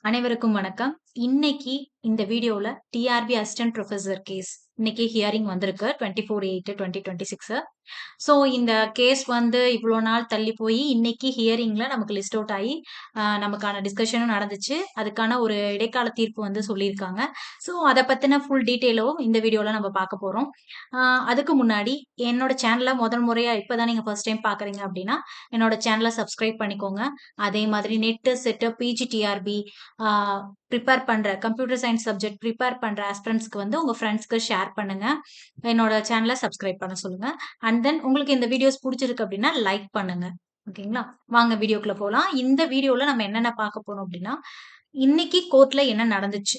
அனைவருக்கும் வணக்கம். இன்னைக்கு இந்த வீடியோல டிஆர்பி அசிஸ்டன்ட் புரொஃபசர் கேஸ் இன்னைக்கு ஹியரிங் வந்திருக்கு 24/8/2026. ஸோ இந்த கேஸ் வந்து இவ்வளோ நாள் தள்ளி போய் இன்னைக்கு ஹியரிங்ல நமக்கு லிஸ்ட் அவுட் ஆகி நமக்கான டிஸ்கஷனும் நடந்துச்சு. அதுக்கான ஒரு இடைக்கால தீர்ப்பு வந்து சொல்லியிருக்காங்க. ஸோ அதை பத்தின ஃபுல் டீட்டெயிலும் இந்த வீடியோல நம்ம பார்க்க போறோம். அதுக்கு முன்னாடி என்னோட சேனலை முதல் முறையா இப்பதான் நீங்க ஃபர்ஸ்ட் டைம் பாக்குறீங்க அப்படின்னா என்னோட சேனலை சப்ஸ்கிரைப் பண்ணிக்கோங்க. அதே மாதிரி நெட் செட் பிஜிடிஆர்பி ப்ரிப்பேர் பண்ற கம்ப்யூட்டர் சயின்ஸ் சப்ஜெக்ட் ப்ரிப்பேர் பண்ற ஆஸ்பிரண்ட்ஸ்க்கு வந்து உங்க ஃப்ரெண்ட்ஸ்க்கு ஷேர் பண்ணுங்க. என்னோட சேனலை சப்ஸ்கிரைப் பண்ண சொல்லுங்க. அண்ட் தென் உங்களுக்கு இந்த வீடியோஸ் பிடிச்சிருக்கு அப்படின்னா லைக் பண்ணுங்க. ஓகேங்களா? வாங்க வீடியோக்குள்ள போலாம். இந்த வீடியோல நம்ம என்னென்ன பார்க்க போறோம் அப்படின்னா, இன்னைக்கு கோர்ட்ல என்ன நடந்துச்சு,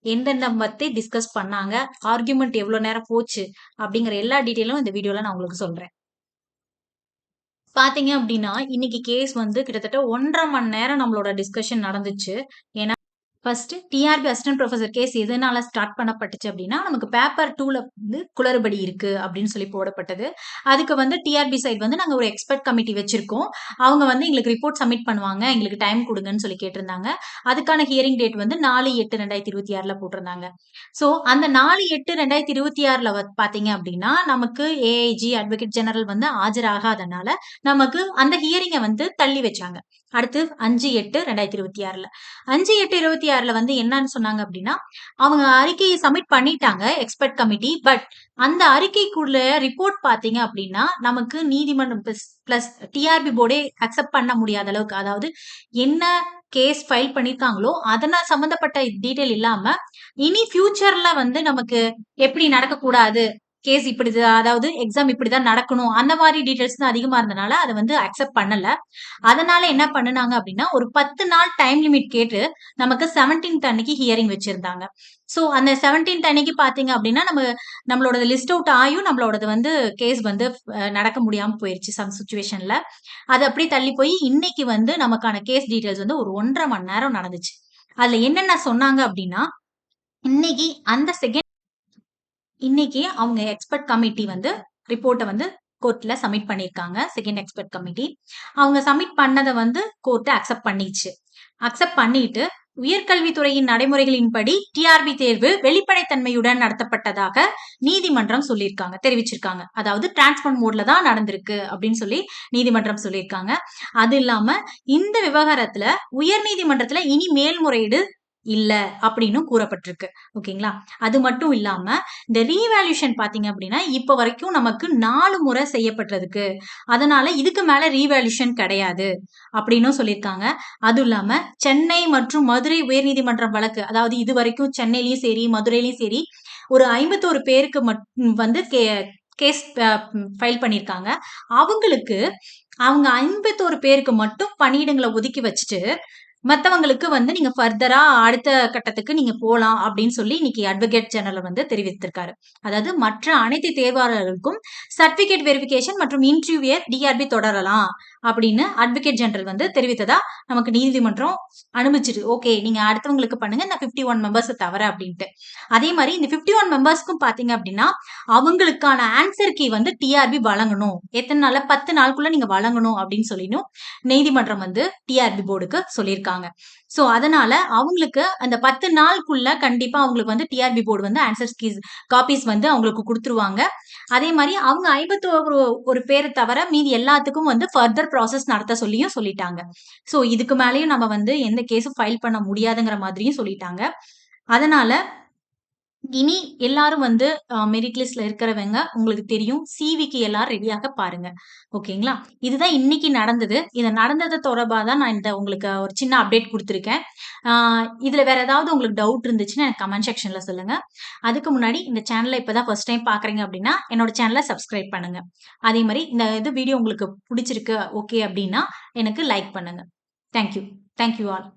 எந்தெந்த பத்தி டிஸ்கஸ் பண்ணாங்க, ஆர்குமெண்ட் எவ்வளவு நேரம் போச்சு அப்படிங்கிற எல்லா டீட்டெயிலும் இந்த வீடியோல நான் உங்களுக்கு சொல்றேன். பாத்தீங்க அப்படின்னா இன்னைக்கு கேஸ் வந்து கிட்டத்தட்ட 1.5 மணி நேரம் நம்மளோட டிஸ்கஷன் நடந்துச்சு. ஏன்னா first TRB assistant professor case எதனால ஸ்டார்ட் பண்ணப்பட்டுச்சு அப்படின்னா, நமக்கு பேப்பர் 2ல வந்து குளறுபடி இருக்கு அப்படின்னு சொல்லி போடப்பட்டது. அதுக்கு வந்து டிஆர்பி சைடு வந்து நாங்க ஒரு எக்ஸ்பர்ட் கமிட்டி வச்சிருக்கோம். அவங்க வந்து எங்களுக்கு ரிப்போர்ட் சப்மிட் பண்ணுவாங்க. எங்களுக்கு டைம் குடுங்கன்னு சொல்லி கேட்டிருந்தாங்க. அதுக்கான ஹியரிங் டேட் வந்து 4/8/2026ல போட்டிருந்தாங்க. ஸோ அந்த 4/8/2026ல பாத்தீங்க அப்படின்னா, நமக்கு ஏஐஜி அட்வொகேட் ஜெனரல் வந்து ஆஜராகாதனால நமக்கு அந்த ஹியரிங்க வந்து தள்ளி வச்சாங்க. அடுத்து 5/8/2026ல 5/8/26ல வந்து என்னன்னு சொன்னாங்க அப்படின்னா, அவங்க அறிக்கையை சப்மிட் பண்ணிட்டாங்க எக்ஸ்பர்ட் கமிட்டி. பட் அந்த அறிக்கைக்குள்ள ரிப்போர்ட் பாத்தீங்க அப்படின்னா, நமக்கு நீதிமன்றம் பிளஸ் டிஆர்பி போர்டே அக்செப்ட் பண்ண முடியாத அளவுக்கு, அதாவது என்ன கேஸ் ஃபைல் பண்ணிருக்காங்களோ அதனால் சம்பந்தப்பட்ட டீடைல் இல்லாம, இனி ஃபியூச்சர்ல வந்து நமக்கு எப்படி நடக்கக்கூடாது, கேஸ் இப்படிதான், அதாவது எக்ஸாம் இப்படிதான் நடக்கணும், அந்த மாதிரி டீடைல்ஸ் தான் அதிகமா இருந்தனால அதை வந்து அக்செப்ட் பண்ணல. அதனால என்ன பண்ணுனாங்க அப்படின்னா, ஒரு 10 நாள் டைம் லிமிட் கேட்டு நமக்கு 17th அன்னைக்கு ஹியரிங் வச்சிருந்தாங்க. சோ அந்த 17th அன்னைக்கு பாத்தீங்க அப்படின்னா, நம்மளோட லிஸ்ட் அவுட் ஆயும் நம்மளோடது வந்து கேஸ் வந்து நடக்க முடியாம போயிருச்சு சம் சிச்சுவேஷன்ல. அது அப்படியே தள்ளி போய் இன்னைக்கு வந்து நமக்கான கேஸ் டீடைல்ஸ் வந்து ஒரு 1.5 மணி நேரம் நடந்துச்சு. அதுல என்னென்ன சொன்னாங்க அப்படின்னா, இன்னைக்கு அந்த இன்னைக்கு அவங்க எக்ஸ்பர்ட் கமிட்டி வந்து ரிப்போர்ட்டை வந்து கோர்ட்ல சப்மிட் பண்ணியிருக்காங்க. செகண்ட் எக்ஸ்பர்ட் கமிட்டி அவங்க சப்மிட் பண்ணதை வந்து கோர்ட் அக்செப்ட் பண்ணிச்சு. அக்செப்ட் பண்ணிட்டு உயர்கல்வித்துறையின் நடைமுறைகளின்படி டிஆர்பி தேர்வு வெளிப்படைத்தன்மையுடன் நடத்தப்பட்டதாக நீதிமன்றம் சொல்லியிருக்காங்க, தெரிவிச்சிருக்காங்க. அதாவது டிரான்ஸ்பர் மோட்ல தான் நடந்திருக்கு அப்படின்னு சொல்லி நீதிமன்றம் சொல்லியிருக்காங்க. அது இல்லாம இந்த விவகாரத்துல உயர் நீதிமன்றத்துல இனி மேல்முறையீடு இல்ல அப்படின்னு கூறப்பட்டிருக்கு. ஓகேங்களா? அது மட்டும் இல்லாம இந்த ரீவேல்யூஷன் பாத்தீங்க அப்படின்னா இப்ப வரைக்கும் நமக்கு 4 முறை செய்யப்பட்டிருக்கு. அதனால இதுக்கு மேல ரீவேல்யூஷன் கிடையாது அப்படின்னு சொல்லியிருக்காங்க. அதுவும் இல்லாம சென்னை மற்றும் மதுரை உயர்நீதிமன்றம் வழக்கு, அதாவது இது வரைக்கும் சென்னையிலயும் சரி மதுரையிலயும் சரி ஒரு 51 பேருக்கு வந்து கேஸ் ஃபைல் பண்ணிருக்காங்க. அவங்களுக்கு அவங்க 51 பேருக்கு மட்டும் பணியிடங்களை ஒதுக்கி வச்சுட்டு மத்தவங்களுக்கு வந்து நீங்க ஃபர்தரா அடுத்த கட்டத்துக்கு நீங்க போலாம் அப்படின்னு சொல்லி இன்னைக்கு அட்வொகேட் ஜெனரல் வந்து தெரிவித்திருக்காரு. அதாவது மற்ற அனைத்து தேர்வாளர்களுக்கும் சர்டிபிகேட் வெரிஃபிகேஷன் மற்றும் இன்டர்வியூ டிஆர்பி தொடரலாம் அப்படின்னு அட்வொகேட் ஜெனரல் வந்து தெரிவித்ததா நமக்கு நீதிமன்றம் அனுமதிச்சிரு. ஓகே, நீங்க அடுத்தவங்களுக்கு பண்ணுங்க இந்த 51 மெம்பர்ஸ் தவிர அப்படின்ட்டு. அதே மாதிரி இந்த 51 மெம்பர்ஸ்க்கும் பாத்தீங்க அப்படின்னா அவங்களுக்கான ஆன்சர் கீ வந்து டிஆர்பி வழங்கணும். எத்தனை நாள்ல 10 நாளுக்குள்ள நீங்க வழங்கணும் அப்படின்னு சொல்லியும் நீதிமன்றம் வந்து டிஆர்பி போர்டுக்கு சொல்லியிருக்காங்க. சோ அதனால அவங்களுக்கு அந்த 10 நாளுக்குள்ள கண்டிப்பா அவங்களுக்கு வந்து டிஆர்பி போர்டு வந்து ஆன்சர் காப்பீஸ் வந்து அவங்களுக்கு கொடுத்துருவாங்க. அதே மாதிரி அவங்க 51 பேர் தவிர மீதி எல்லாத்துக்கும் வந்து ஃபர்தர் ப்ராசஸ் நடத்த சொல்லியும் சொல்லிட்டாங்க. சோ இதுக்கு மேலேயும் நம்ம வந்து எந்த கேஸும் ஃபைல் பண்ண முடியாதுங்கிற மாதிரியும் சொல்லிட்டாங்க. அதனால இனி எல்லாரும் வந்து மெரிட் லிஸ்ட்ல இருக்கிறவங்க உங்களுக்கு தெரியும், சிவிக்கு எல்லாரும் ரெடியாக பாருங்க. ஓகேங்களா? இதுதான் இன்னைக்கு நடந்தது. இது நடந்தது தொடர்பா தான் நான் இந்த உங்களுக்கு ஒரு சின்ன அப்டேட் கொடுத்துருக்கேன். இதுல வேற ஏதாவது உங்களுக்கு டவுட் இருந்துச்சுன்னா எனக்கு கமெண்ட் செக்ஷன்ல சொல்லுங்க. அதுக்கு முன்னாடி இந்த சேனலை இப்பதான் ஃபர்ஸ்ட் டைம் பாக்குறீங்க அப்படின்னா என்னோட சேனலை சப்ஸ்கிரைப் பண்ணுங்க. அதே மாதிரி இந்த வீடியோ உங்களுக்கு பிடிச்சிருக்கு ஓகே அப்படின்னா எனக்கு லைக் பண்ணுங்க. தேங்க்யூ. Thank you all.